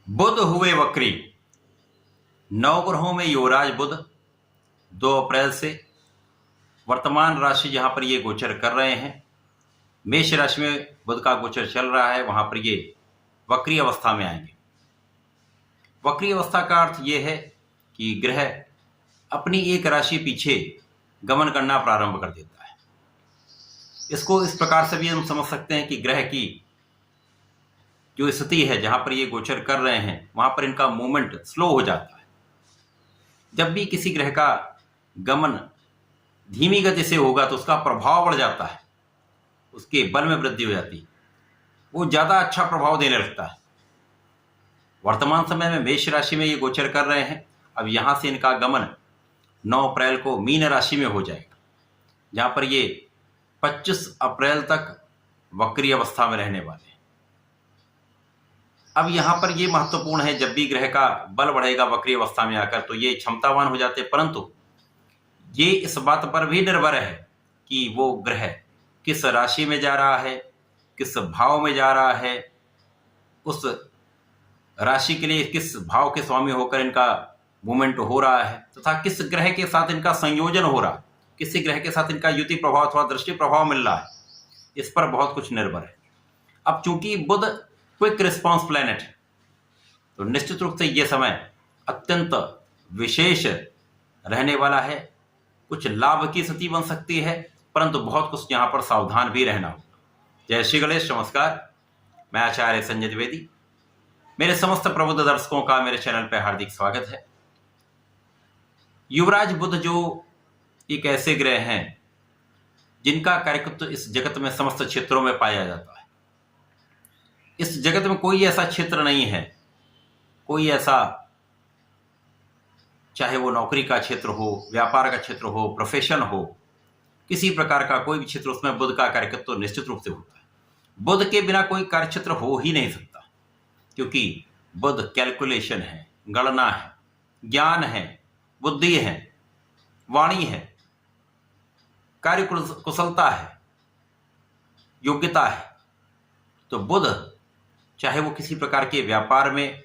बुध हुए वक्री। नवग्रहों में युवराज बुध 2 अप्रैल से वर्तमान राशि जहां पर ये गोचर कर रहे हैं, मेष राशि में बुध का गोचर चल रहा है, वहां पर ये वक्री अवस्था में आएंगे। वक्री अवस्था का अर्थ ये है कि ग्रह अपनी एक राशि पीछे गमन करना प्रारंभ कर देता है। इसको इस प्रकार से भी हम समझ सकते हैं कि ग्रह की जो स्थिति है जहां पर ये गोचर कर रहे हैं, वहां पर इनका मूवमेंट स्लो हो जाता है। जब भी किसी ग्रह का गमन धीमी गति से होगा तो उसका प्रभाव बढ़ जाता है, उसके बल में वृद्धि हो जाती है, वो ज्यादा अच्छा प्रभाव देने लगता है। वर्तमान समय में मेष राशि में ये गोचर कर रहे हैं। अब यहां से इनका गमन 9 अप्रैल को मीन राशि में हो जाएगा, जहां पर ये 25 अप्रैल तक वक्री अवस्था में रहने वाले हैं। अब यहां पर यह महत्वपूर्ण है, जब भी ग्रह का बल बढ़ेगा वक्री अवस्था में आकर तो ये क्षमतावान हो जाते हैं, परंतु ये इस बात पर भी निर्भर है कि वो ग्रह किस राशि में जा रहा है, किस भाव में जा रहा है, उस राशि के लिए किस भाव के स्वामी होकर इनका मूवमेंट हो रहा है, तथा किस ग्रह के साथ इनका संयोजन हो रहा है, किसी ग्रह के साथ इनका युति प्रभाव अथवा दृष्टि प्रभाव मिल रहा है। इस पर बहुत कुछ निर्भर है। अब चूंकि बुध क्विक रिस्पॉन्स प्लैनेट है, तो निश्चित रूप से यह समय अत्यंत विशेष रहने वाला है। कुछ लाभ की स्थिति बन सकती है, परंतु बहुत कुछ यहां पर सावधान भी रहना होगा। जय श्री गणेश। नमस्कार, मैं आचार्य संजय द्विवेदी। मेरे समस्त प्रबुद्ध दर्शकों का मेरे चैनल पर हार्दिक स्वागत है। युवराज बुध जो एक ऐसे ग्रह हैं जिनका कार्यकत्व इस जगत में समस्त क्षेत्रों में पाया जाता है। इस जगत में कोई ऐसा क्षेत्र नहीं है, कोई ऐसा, चाहे वो नौकरी का क्षेत्र हो, व्यापार का क्षेत्र हो, प्रोफेशन हो, किसी प्रकार का कोई भी क्षेत्र, उसमें बुध का कार्यकत्व निश्चित रूप से होता है। बुध के बिना कोई कार्यक्षेत्र हो ही नहीं सकता, क्योंकि बुध कैलकुलेशन है, गणना है, ज्ञान है, बुद्धि है, वाणी है, कार्य कुशलता है, योग्यता है। तो बुध चाहे वो किसी प्रकार के व्यापार में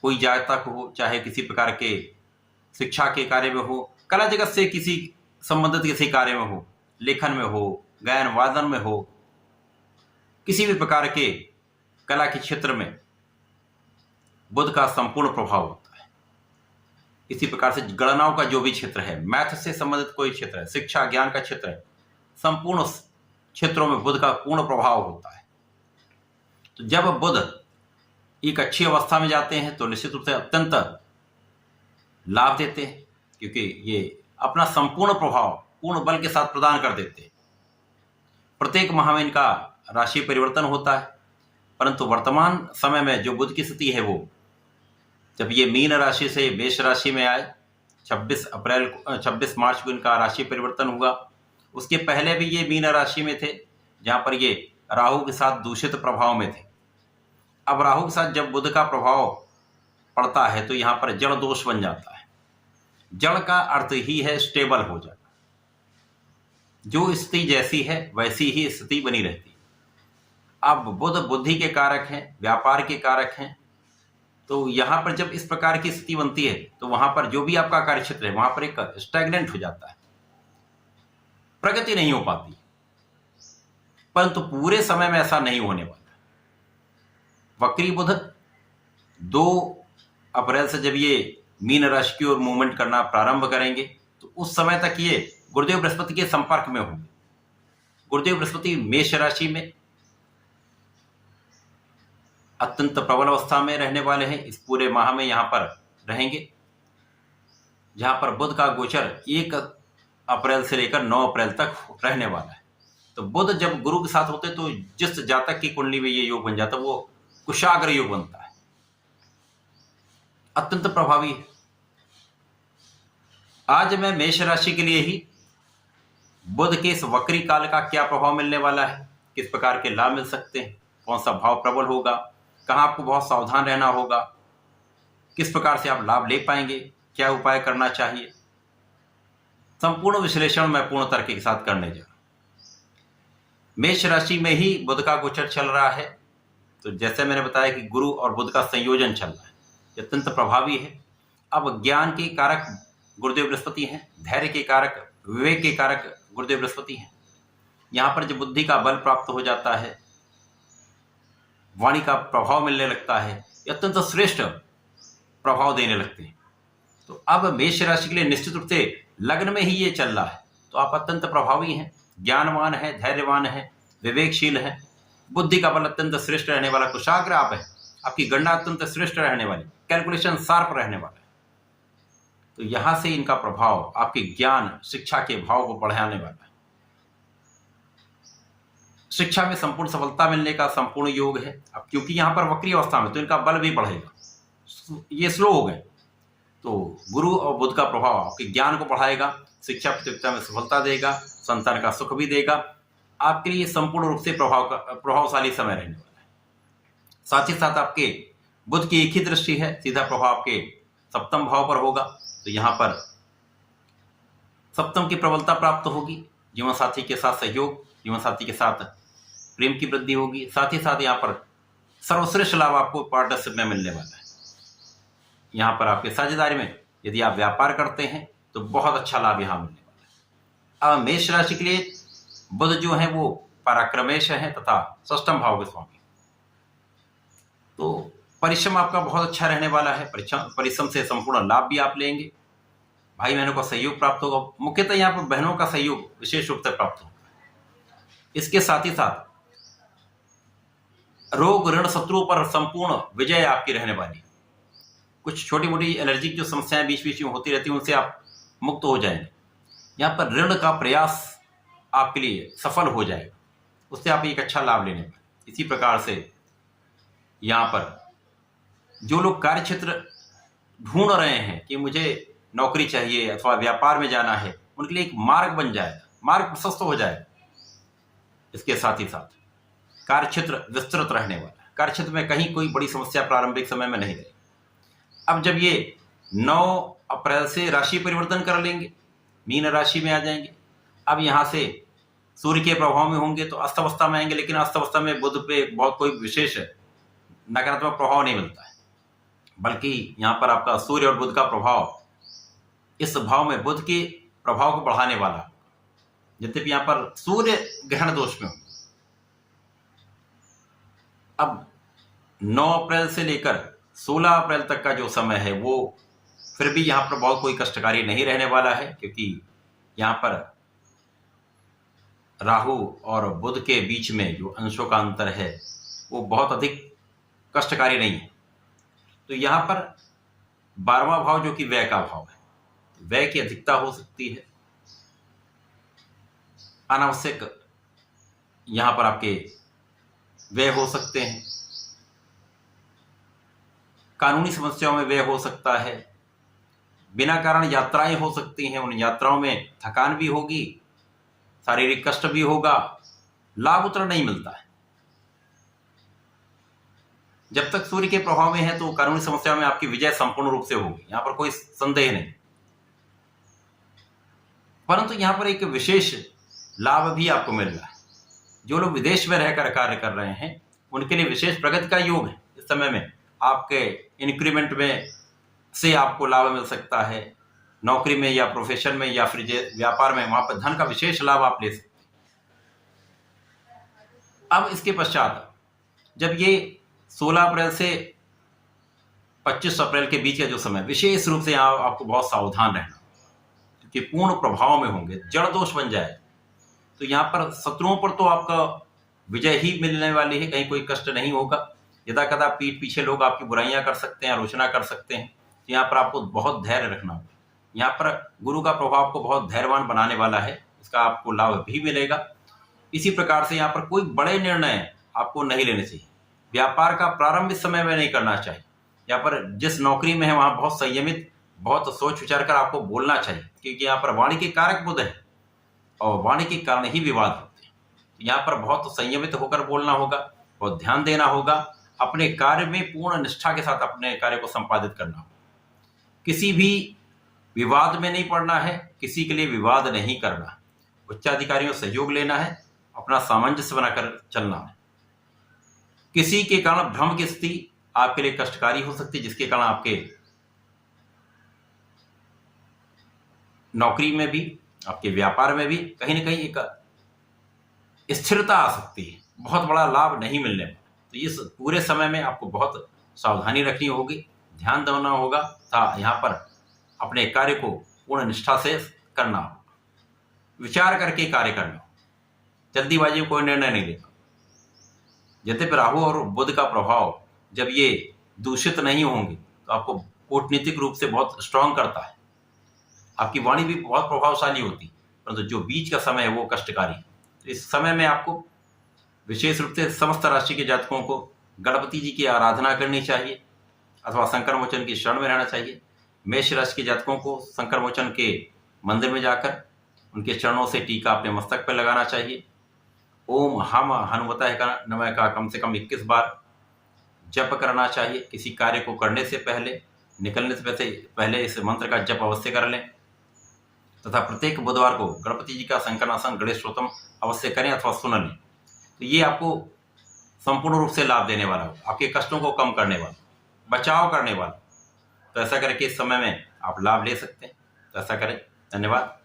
कोई जातक हो, चाहे किसी प्रकार के शिक्षा के कार्य में हो, कला जगत से किसी संबंधित किसी कार्य में हो, लेखन में हो, गायन वादन में हो, किसी भी प्रकार के कला के क्षेत्र में बुध का संपूर्ण प्रभाव होता है। इसी प्रकार से गणनाओं का जो भी क्षेत्र है, मैथ से संबंधित कोई क्षेत्र है, शिक्षा ज्ञान का क्षेत्र है, संपूर्ण क्षेत्रों में बुध का पूर्ण प्रभाव होता है। तो जब बुध एक अच्छी अवस्था में जाते हैं तो निश्चित रूप से अत्यंत लाभ देते हैं, क्योंकि ये अपना संपूर्ण प्रभाव पूर्ण बल के साथ प्रदान कर देते हैं। प्रत्येक माह में इनका राशि परिवर्तन होता है, परंतु वर्तमान समय में जो बुध की स्थिति है, वो जब ये मीन राशि से मेष राशि में आए 26 मार्च को इनका राशि परिवर्तन हुआ। उसके पहले भी ये मीन राशि में थे, जहां पर ये राहु के साथ दूषित प्रभाव में थे। अब राहु के साथ जब बुध का प्रभाव पड़ता है तो यहां पर जड़ दोष बन जाता है। जड़ का अर्थ ही है स्टेबल हो जाना। जो स्थिति जैसी है वैसी ही स्थिति बनी रहती है। अब बुध बुद्धि के कारक हैं, व्यापार के कारक हैं, तो यहां पर जब इस प्रकार की स्थिति बनती है तो वहां पर जो भी आपका कार्यक्षेत्र है वहां पर एक स्टैग्नेंट हो जाता है, प्रगति नहीं हो पाती। परंतु पूरे समय में ऐसा नहीं होने वाला। वक्री बुध 2 अप्रैल से जब ये मीन राशि की ओर मूवमेंट करना प्रारंभ करेंगे तो उस समय तक ये गुरुदेव बृहस्पति के संपर्क में होंगे। गुरुदेव बृहस्पति मेष राशि में अत्यंत प्रबल अवस्था में रहने वाले हैं। इस पूरे माह में यहां पर रहेंगे, जहां पर बुध का गोचर 1 अप्रैल से लेकर 9 अप्रैल तक रहने वाला है। तो बुध जब गुरु के साथ होते तो जिस जातक की कुंडली में ये योग बन जाता है वो कुशाग्र योग बनता है, अत्यंत प्रभावी है। आज मैं मेष राशि के लिए ही बुध के इस वक्री काल का क्या प्रभाव मिलने वाला है, किस प्रकार के लाभ मिल सकते हैं, कौन सा भाव प्रबल होगा, कहां आपको बहुत सावधान रहना होगा, किस प्रकार से आप लाभ ले पाएंगे, क्या उपाय करना चाहिए, संपूर्ण विश्लेषण मैं पूर्ण तर्क के साथ करने जा रहा हूं। मेष राशि में ही बुध का गोचर चल रहा है तो जैसे मैंने बताया कि गुरु और बुध का संयोजन चल रहा है, ये अत्यंत प्रभावी है। अब ज्ञान के कारक गुरुदेव बृहस्पति हैं, धैर्य के कारक, विवेक के कारक गुरुदेव बृहस्पति हैं। यहाँ पर जब बुद्धि का बल प्राप्त हो जाता है, वाणी का प्रभाव मिलने लगता है, ये अत्यंत श्रेष्ठ प्रभाव देने लगते हैं। तो अब मेष राशि के लिए निश्चित रूप से लग्न में ही ये चल रहा है, तो आप अत्यंत प्रभावी हैं, ज्ञानवान है, धैर्यवान है, विवेकशील है, बुद्धि का बल अत्यंत श्रेष्ठ रहने वाला, कुशाग्र आप है, आपकी गणना अत्यंत श्रेष्ठ रहने वाली, कैलकुलेशन शार्प रहने वाला है। तो यहां से इनका प्रभाव आपके ज्ञान शिक्षा के भाव को बढ़ाने वाला है। शिक्षा में संपूर्ण सफलता मिलने का संपूर्ण योग है। अब क्योंकि यहां पर वक्री अवस्था में, तो इनका बल भी बढ़ेगा, ये स्लो हो गए। तो गुरु और बुध का प्रभाव आपके ज्ञान को बढ़ाएगा, शिक्षा प्रतियोगिता में सफलता देगा, संतान का सुख भी देगा। आपके लिए संपूर्ण रूप से प्रभावशाली समय रहने वाला है। साथ ही साथ आपके बुध की एक ही दृष्टि है, सीधा प्रभाव आपके सप्तम भाव पर होगा। तो यहाँ पर सप्तम की प्रबलता प्राप्त होगी, जीवन साथी के साथ सहयोग, जीवन साथी के साथ प्रेम की वृद्धि होगी। साथ ही साथ यहाँ पर सर्वश्रेष्ठ लाभ आपको पार्टनरशिप में मिलने वाला है। यहाँ पर आपके साझेदारी में यदि आप व्यापार करते हैं तो बहुत अच्छा लाभ यहाँ मिलने वाला है। अब मेष राशि के लिए बुध जो है वो पराक्रमेश है तथा षष्ठम भाव के स्वामी, तो परिश्रम आपका बहुत अच्छा रहने वाला है। परिश्रम से संपूर्ण लाभ भी आप लेंगे, भाई बहनों का सहयोग प्राप्त होगा। मुख्यतः यहाँ पर बहनों का सहयोग विशेष रूप से प्राप्त होगा। इसके साथ ही साथ रोग ऋण शत्रुओं पर संपूर्ण विजय आपकी रहने वाली। कुछ छोटी मोटी एलर्जी की जो समस्याएं बीच बीच में होती रहती हैं, उनसे आप मुक्त हो जाएंगे। यहाँ पर ऋण का प्रयास आपके लिए सफल हो जाएगा, उससे आप एक अच्छा लाभ लेने वाले। इसी प्रकार से यहाँ पर जो लोग कार्य क्षेत्र ढूंढ रहे हैं कि मुझे नौकरी चाहिए अथवा व्यापार में जाना है, उनके लिए एक मार्ग बन जाएगा, मार्ग प्रशस्त हो जाएगा। इसके साथ ही साथ कार्य क्षेत्र विस्तृत रहने वाला है, कार्य क्षेत्र में कहीं कोई बड़ी समस्या प्रारंभिक समय में नहीं रहेगी। अब जब ये 9 अप्रैल से राशि परिवर्तन कर लेंगे, मीन राशि में आ जाएंगे, अब यहाँ से सूर्य के प्रभाव में होंगे तो अस्तवस्था में आएंगे, लेकिन अस्तवस्था में बुध पे बहुत कोई विशेष नकारात्मक प्रभाव नहीं मिलता है, बल्कि यहाँ पर आपका सूर्य और बुध का प्रभाव इस भाव में बुध के प्रभाव को बढ़ाने वाला। यद्यपि यहाँ पर सूर्य ग्रहण दोष में होंगे। अब 9 अप्रैल से लेकर 16 अप्रैल तक का जो समय है वो फिर भी यहाँ पर बहुत कोई कष्टकारी नहीं रहने वाला है, क्योंकि यहाँ पर राहु और बुध के बीच में जो अंशों का अंतर है वो बहुत अधिक कष्टकारी नहीं है। तो यहाँ पर 12वां भाव जो कि व्यय का भाव है, व्यय की अधिकता हो सकती है, अनावश्यक यहाँ पर आपके व्यय हो सकते हैं, कानूनी समस्याओं में व्यय हो सकता है, बिना कारण यात्राएं हो सकती हैं, उन यात्राओं में थकान भी होगी, शारीरिक कष्ट भी होगा, लाभ उतना नहीं मिलता है। जब तक सूर्य के प्रभाव में है तो कानूनी समस्याओं में आपकी विजय संपूर्ण रूप से होगी, यहाँ पर कोई संदेह नहीं। परंतु यहाँ पर एक विशेष लाभ भी आपको मिल रहा है। जो लोग विदेश में रहकर कार्य कर रहे हैं उनके लिए विशेष प्रगति का योग है। इस समय में आपके इंक्रीमेंट में से आपको लाभ मिल सकता है, नौकरी में या प्रोफेशन में या फिर व्यापार में, वहां पर धन का विशेष लाभ आप ले सकते हैं। अब इसके पश्चात जब ये 16 अप्रैल से 25 अप्रैल के बीच का जो समय, विशेष रूप से यहाँ आपको बहुत सावधान रहना, क्योंकि पूर्ण प्रभाव में होंगे, जड़ दोष बन जाए। तो यहाँ पर शत्रुओं पर तो आपका विजय ही मिलने वाली है, कहीं कोई कष्ट नहीं होगा। यदा कदा पीठ पीछे लोग आपकी बुराइयां कर सकते हैं, आलोचना कर सकते हैं, तो यहाँ पर आपको बहुत धैर्य रखना होगा। यहाँ पर गुरु का प्रभाव आपको बहुत धैर्यवान बनाने वाला है, इसका आपको लाभ भी मिलेगा। इसी प्रकार से यहाँ पर कोई बड़े निर्णय आपको नहीं लेने चाहिए, व्यापार का प्रारंभ इस समय में नहीं करना चाहिए। यहाँ पर जिस नौकरी में है वहाँ बहुत संयमित, बहुत सोच विचार कर आपको बोलना चाहिए, क्योंकि यहाँ पर वाणी के कारक बुध है और वाणी के कारण ही विवाद होते हैं। यहाँ पर बहुत संयमित होकर बोलना होगा, बहुत ध्यान देना होगा, अपने कार्य में पूर्ण निष्ठा के साथ अपने कार्य को संपादित करना होगा। किसी भी विवाद में नहीं पड़ना है, किसी के लिए विवाद नहीं करना, उच्चाधिकारियों से सहयोग लेना है, अपना सामंजस्य बनाकर चलना है। किसी के कारण भ्रम की स्थिति आपके लिए कष्टकारी हो सकती है, जिसके कारण आपके नौकरी में भी, आपके व्यापार में भी कहीं ना कहीं एक स्थिरता आ सकती है, बहुत बड़ा लाभ नहीं मिलने पर। तो इस पूरे समय में आपको बहुत सावधानी रखनी होगी, ध्यान देना होगा तथा यहाँ पर अपने कार्य को पूर्ण निष्ठा से करना होगा, विचार करके कार्य करना होगा, जल्दीबाजी में कोई निर्णय नहीं लेना। यद्यपि राहु और बुध का प्रभाव जब ये दूषित नहीं होंगे तो आपको कूटनीतिक रूप से बहुत स्ट्रांग करता है, आपकी वाणी भी बहुत प्रभावशाली होती है, परंतु जो बीच का समय है वो कष्टकारी है। तो इस समय में आपको विशेष रूप से समस्त राशि के जातकों को गणपति जी की आराधना करनी चाहिए अथवा शंकर मोचन की शरण में रहना चाहिए। मेष राशि के जातकों को शंकर मोचन के मंदिर में जाकर उनके चरणों से टीका अपने मस्तक पर लगाना चाहिए। ओम हम हनुमताय नमः का कम से कम 21 बार जप करना चाहिए। किसी कार्य को करने से पहले, निकलने से पहले इस मंत्र का जप अवश्य कर लें तथा प्रत्येक बुधवार को गणपति जी का संकनासन गणेश स्तोत्रम अवश्य करें अथवा सुन लें। तो ये आपको संपूर्ण रूप से लाभ देने वाला हो, आपके कष्टों को कम करने वाला, बचाव करने वाला। तो ऐसा करके इस समय में आप लाभ ले सकते हैं, तो ऐसा करें। धन्यवाद,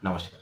नमस्कार।